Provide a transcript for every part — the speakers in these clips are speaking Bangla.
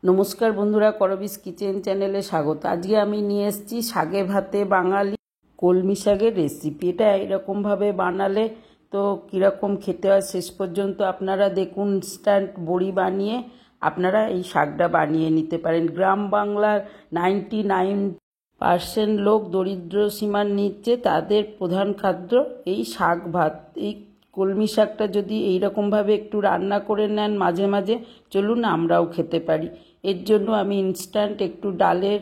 নমস্কার বন্ধুরা, করবিস কিচেন চ্যানেলে স্বাগত। আজকে আমি নিয়ে এসেছি শাকে ভাতে বাঙালি কলমি শাকের রেসিপি। এটা এরকমভাবে বানালে তো কীরকম খেতে হয় শেষ পর্যন্ত আপনারা দেখুন। ইনস্ট্যান্ট বড়ি বানিয়ে আপনারা এই শাকটা বানিয়ে নিতে পারেন। গ্রাম বাংলার 99% লোক দরিদ্র সীমার নিচে, তাদের প্রধান খাদ্য এই শাক ভাত। এই কলমি শাকটা যদি এইরকমভাবে একটু রান্না করে নেন মাঝে মাঝে, চলুন আমরাও খেতে পারি। এর জন্য আমি ইনস্ট্যান্ট একটু ডালের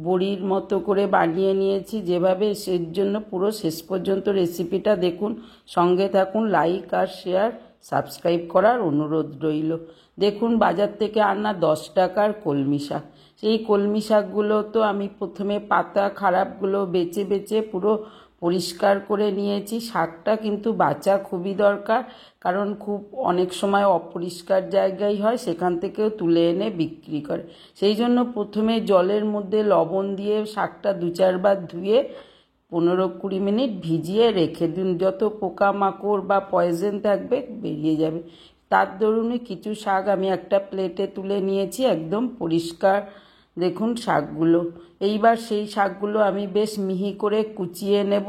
বড়ির মতো করে বানিয়ে নিয়েছি যেভাবে, সের জন্য পুরো শেষ পর্যন্ত রেসিপিটা দেখুন, সঙ্গে থাকুন। লাইক আর শেয়ার সাবস্ক্রাইব করার অনুরোধ রইল। দেখুন, বাজার থেকে আনা 10 টাকার কলমি শাক। সেই কলমি শাকগুলো তো আমি প্রথমে পাতা খারাপগুলো বেছে বেছে পুরো পরিষ্কার করে নিয়েছি। শাকটা কিন্তু বাছা খুবই দরকার, কারণ খুব অনেক সময় অপরিষ্কার জায়গায় হয়, সেখান থেকেও তুলে এনে বিক্রি করে। সেই জন্য প্রথমে জলের মধ্যে লবণ দিয়ে শাকটা 2-4 বার ধুয়ে 15-20 মিনিট ভিজিয়ে রেখে দিন। যত পোকামাকড় বা পয়জন থাকবে বেরিয়ে যাবে। তার দরুনই কিছু শাক আমি একটা প্লেটে তুলে নিয়েছি, একদম পরিষ্কার। দেখুন শাকগুলো, এইবার সেই শাকগুলো আমি বেশ মিহি করে কুচিয়ে নেব।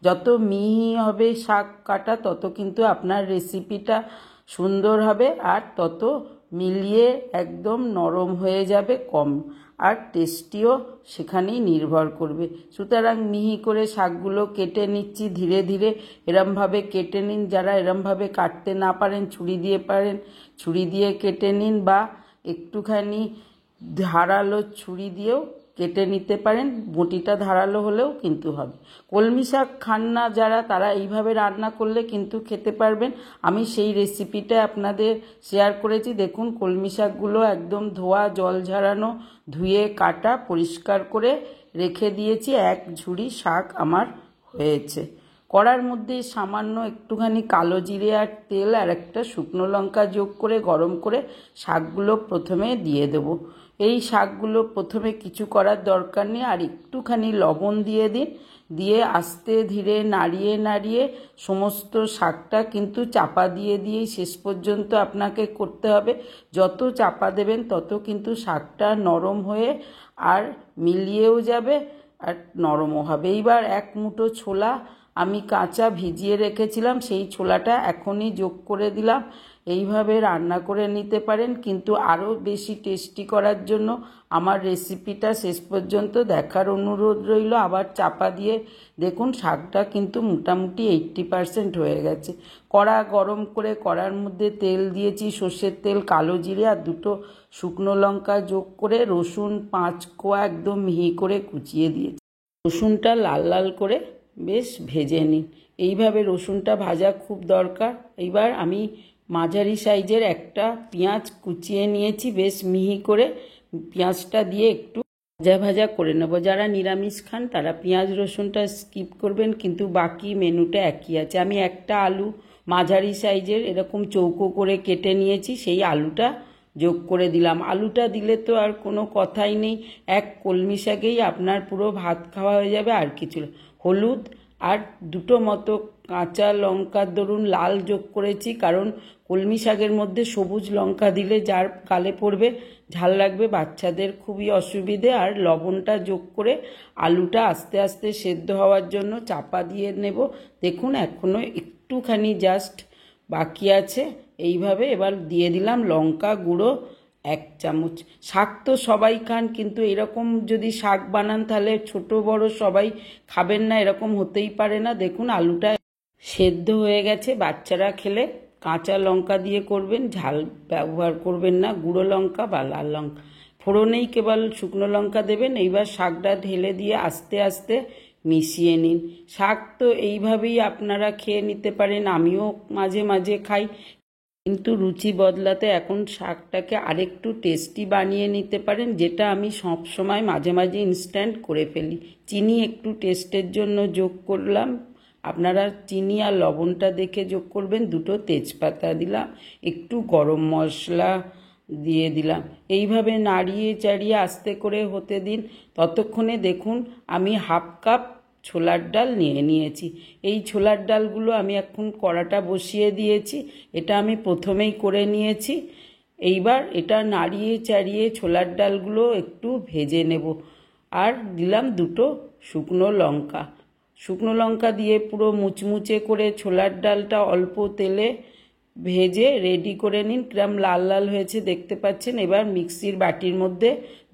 যত মিহি হবে শাক কাটা, তত কিন্তু আপনার রেসিপিটা সুন্দর হবে, আর তত মিলিয়ে একদম নরম হয়ে যাবে, কম আর টেস্টিও সেখানেই নির্ভর করবে। সুতরাং মিহি করে শাকগুলো কেটে নিচ্ছি ধীরে ধীরে। এরমভাবে কেটে নিন। যারা এরমভাবে কাটতে না পারেন, ছুরি দিয়ে কেটে নিন, বা একটুখানি ধারালো ছুরি দিয়েও কেটে নিতে পারেন। বটিটা ধারালো হলেও কিন্তু হবে। কলমি শাক খান না যারা, তারা এইভাবে রান্না করলে কিন্তু খেতে পারবেন। আমি সেই রেসিপিটা আপনাদের শেয়ার করেছি। দেখুন, কলমি শাকগুলো একদম ধোয়া, জল ঝরানো, ধুয়ে কাটা, পরিষ্কার করে রেখে দিয়েছি। এক ঝুড়ি শাক আমার হয়েছে। কড়ার মধ্যে সামান্য একটুখানি কালো জিরে আর তেল আর একটা শুকনো লঙ্কা যোগ করে গরম করে শাকগুলো প্রথমে দিয়ে দেব। এই শাকগুলো প্রথমে কিছু করার দরকার নেই, আর একটুখানি লবণ দিয়ে দিন। দিয়ে আস্তে ধীরে নাড়িয়ে নাড়িয়ে সমস্ত শাকটা কিন্তু চাপা দিয়ে দিয়েই শেষ পর্যন্ত আপনাকে করতে হবে। যত চাপা দেবেন তত কিন্তু শাকটা নরম হয়ে আর মিলিয়েও যাবে আর নরমও হবে। এইবার এক মুঠো ছোলা আমি কাঁচা ভিজিয়ে রেখেছিলাম, সেই ছোলাটা এখনই যোগ করে দিলাম। এইভাবে রান্না করে নিতে পারেন, কিন্তু আরও বেশি টেস্টি করার জন্য আমার রেসিপিটা শেষ পর্যন্ত দেখার অনুরোধ রইল। আবার চাপা দিয়ে দেখুন, শাকটা কিন্তু মোটামুটি 80% হয়ে গেছে। কড়া গরম করে কড়ার মধ্যে তেল দিয়েছি, সর্ষের তেল, কালো জিরে আর 2টো শুকনো লঙ্কা যোগ করে রসুন 5 কোয়া একদম মিহি করে কুচিয়ে দিয়েছি। রসুনটা লাল লাল করে বেশ ভেজে নিন। এইভাবে রসুনটা ভাজা খুব দরকার। এইবার আমি মাঝারি সাইজের একটা পেঁয়াজ কুচিয়ে নিয়েছি বেশ মিহি করে। পেঁয়াজটা দিয়ে একটু ভাজা ভাজা করে নেব। যারা নিরামিষ খান তারা পেঁয়াজ রসুনটা স্কিপ করবেন, কিন্তু বাকি মেনুটা একই আছে। আমি একটা আলু মাঝারি সাইজের এরকম চৌকো করে কেটে নিয়েছি, সেই আলুটা যোগ করে দিলাম। আলুটা দিলে তো আর কোনো কথাই নেই, এক কলমি শাকেই আপনার পুরো ভাত খাওয়া হয়ে যাবে। আর কিছু হলুদ আর 2টো মতো কাঁচা লঙ্কার দরুন লাল যোগ করেছি, কারণ কলমি শাকের মধ্যে সবুজ লঙ্কা দিলে যার গালে পড়বে ঝাল লাগবে, বাচ্চাদের খুবই অসুবিধে। আর লবণটা যোগ করে আলুটা আস্তে আস্তে সেদ্ধ হওয়ার জন্য চাপা দিয়ে নেব। দেখুন, এখনো একটুখানি জাস্ট বাকি আছে। এইভাবে এবার দিয়ে দিলাম লঙ্কা গুঁড়ো 1 চামচ। শাক তো সবাই খান, কিন্তু এরকম যদি শাক বানান তাহলে ছোট বড় সবাই খাবেন না, এরকম হতেই পারে না। দেখুন, আলুটা সেদ্ধ হয়ে গেছে। বাচ্চারা খেলে কাঁচা লঙ্কা দিয়ে করবেন, ঝাল ব্যবহার করবেন না, গুঁড়ো লঙ্কা বা লাল লঙ্কা। ফোড়নেই কেবল শুকনো লঙ্কা দেবেন। এইবার শাকটা ঢেলে দিয়ে আস্তে আস্তে মিশিয়ে নিন। শাক তো এইভাবেই আপনারা খেয়ে নিতে পারেন, আমিও মাঝে মাঝে খাই, কিন্তু রুচি বদলাতে এখন শাকটাকে আরেকটু টেস্টি বানিয়ে নিতে পারেন, যেটা আমি সব সময় মাঝে মাঝে ইনস্ট্যান্ট করে ফেলি। চিনি একটু টেস্টের জন্য যোগ করলাম, আপনারা চিনি আর লবণটা দেখে যোগ করবেন। 2টো তেজপাতা দিলাম, একটু গরম মশলা দিয়ে দিলাম। এইভাবে নাড়িয়ে চাড়িয়ে আস্তে করে হতে দিন। ততক্ষণে দেখুন, আমি 1/2 কাপ ছোলার ডাল নিয়ে নিয়েছি। এই ছোলার ডালগুলো আমি এখন কড়াটা বসিয়ে দিয়েছি। এটা আমি প্রথমেই করে নিয়েছি। এইবার এটা নাড়িয়ে চাড়িয়ে ছোলার ডালগুলো একটু ভেজে নেব। আর দিলাম দুটো শুকনো লঙ্কা। শুকনো লঙ্কা দিয়ে পুরো মুচমুচে করে ছোলার ডালটা অল্প তেলে ভেজে রেডি করে নিন। কিরম লাল লাল হয়েছে দেখতে পাচ্ছেন। এবার মিক্সির বাটির মধ্যে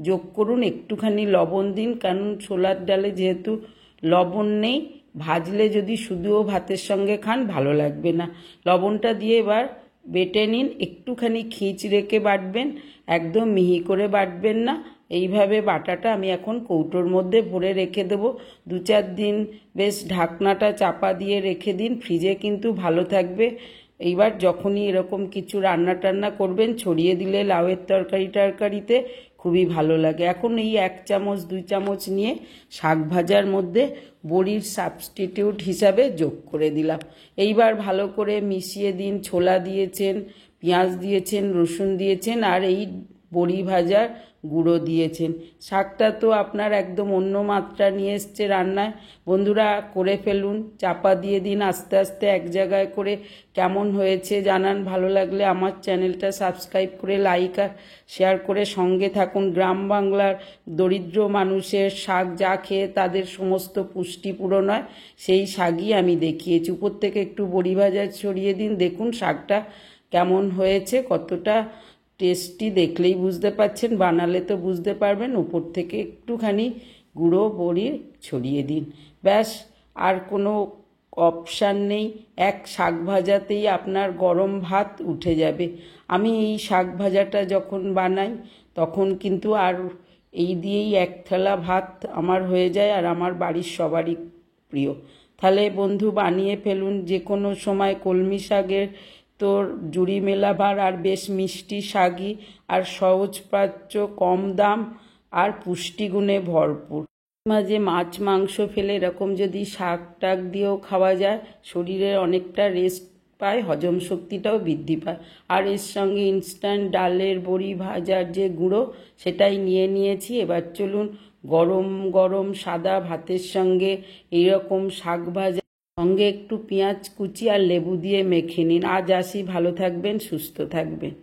যোগ করুন, একটুখানি লবণ দিন, কারণ ছোলার ডালে যেহেতু লবণ নেই, ভাজলে যদি শুধুও ভাতের সঙ্গে খান ভালো লাগবে না। লবণটা দিয়ে এবার বেটে নিন। একটুখানি খিঁচ রেখে বাটবেন, একদম মিহি করে বাটবেন না। এইভাবে বাটাটা আমি এখন কৌটোর মধ্যে ভরে রেখে দেবো। 2-4 দিন বেশ ঢাকনাটা চাপা দিয়ে রেখে দিন, ফ্রিজে কিন্তু ভালো থাকবে। এইবার যখনই এরকম কিছু রান্না টান্না করবেন ছড়িয়ে দিলে লাউয়ের তরকারিতে খুবই ভালো লাগে। এখন এই 1 চামচ 2 চামচ নিয়ে শাক ভাজার মধ্যে বড়ির সাবস্টিটিউট হিসাবে যোগ করে দিলাম। এইবার ভালো করে মিশিয়ে দিন। ছোলা দিয়েছেন, পেঁয়াজ দিয়েছেন, রসুন দিয়েছেন, আর এই বড়ি ভাজার গুঁড়ো দিয়েছেন। শাকটা তো আপনার একদম অন্য মাত্রা নিয়ে এসছে রান্নায়। বন্ধুরা করে ফেলুন, চাপা দিয়ে দিন, আস্তে আস্তে এক জায়গায় করে কেমন হয়েছে জানান। ভালো লাগলে আমার চ্যানেলটা সাবস্ক্রাইব করে লাইক আর শেয়ার করে সঙ্গে থাকুন। গ্রাম বাংলার দরিদ্র মানুষের শাক যা খেয়ে তাদের সমস্ত পুষ্টি পূরণ হয়, সেই শাকই আমি দেখিয়েছি। উপর থেকে একটু বড়ি ভাজা ছড়িয়ে দিন। দেখুন শাকটা কেমন হয়েছে, কতটা টেস্টি দেখলেই বুঝতে পাচ্ছেন, বানালে তো বুঝতে পারবেন। উপর থেকে একটুখানি গুঁড়ো বড়ি ছড়িয়ে দিন। ব্যাস, আর কোনো অপশান নেই। এক শাক ভাজাতেই আপনার গরম ভাত উঠে যাবে। আমি এই শাক ভাজাটা যখন বানাই তখন কিন্তু আর এই দিয়েই 1 থালা ভাত আমার হয়ে যায়, আর আমার বাড়ির সবারই প্রিয়। তাহলে বন্ধু বানিয়ে ফেলুন যে কোনো সময়। কলমি শাকের তোর জুড়ি মেলাবার, আর বেশ মিষ্টি শাকই, আর সহজপাচ্য, কম দাম, আর পুষ্টিগুণে ভরপুর। মাঝে মাছ মাংস ফেলে এরকম যদি শাক টাক দিয়েও খাওয়া যায়, শরীরের অনেকটা রেস্ট পায়, হজম শক্তিটাও বৃদ্ধি পায়। আর এর সঙ্গে ইনস্ট্যান্ট ডালের বড়ি ভাজার যে গুঁড়ো, সেটাই নিয়ে নিয়েছি। এবার চলুন গরম গরম সাদা ভাতের সঙ্গে এইরকম শাক ভাজা সঙ্গে একটু পেঁয়াজ কুচি আর লেবু দিয়ে মেখে নিন। আজ আসি, ভালো থাকবেন, সুস্থ থাকবেন।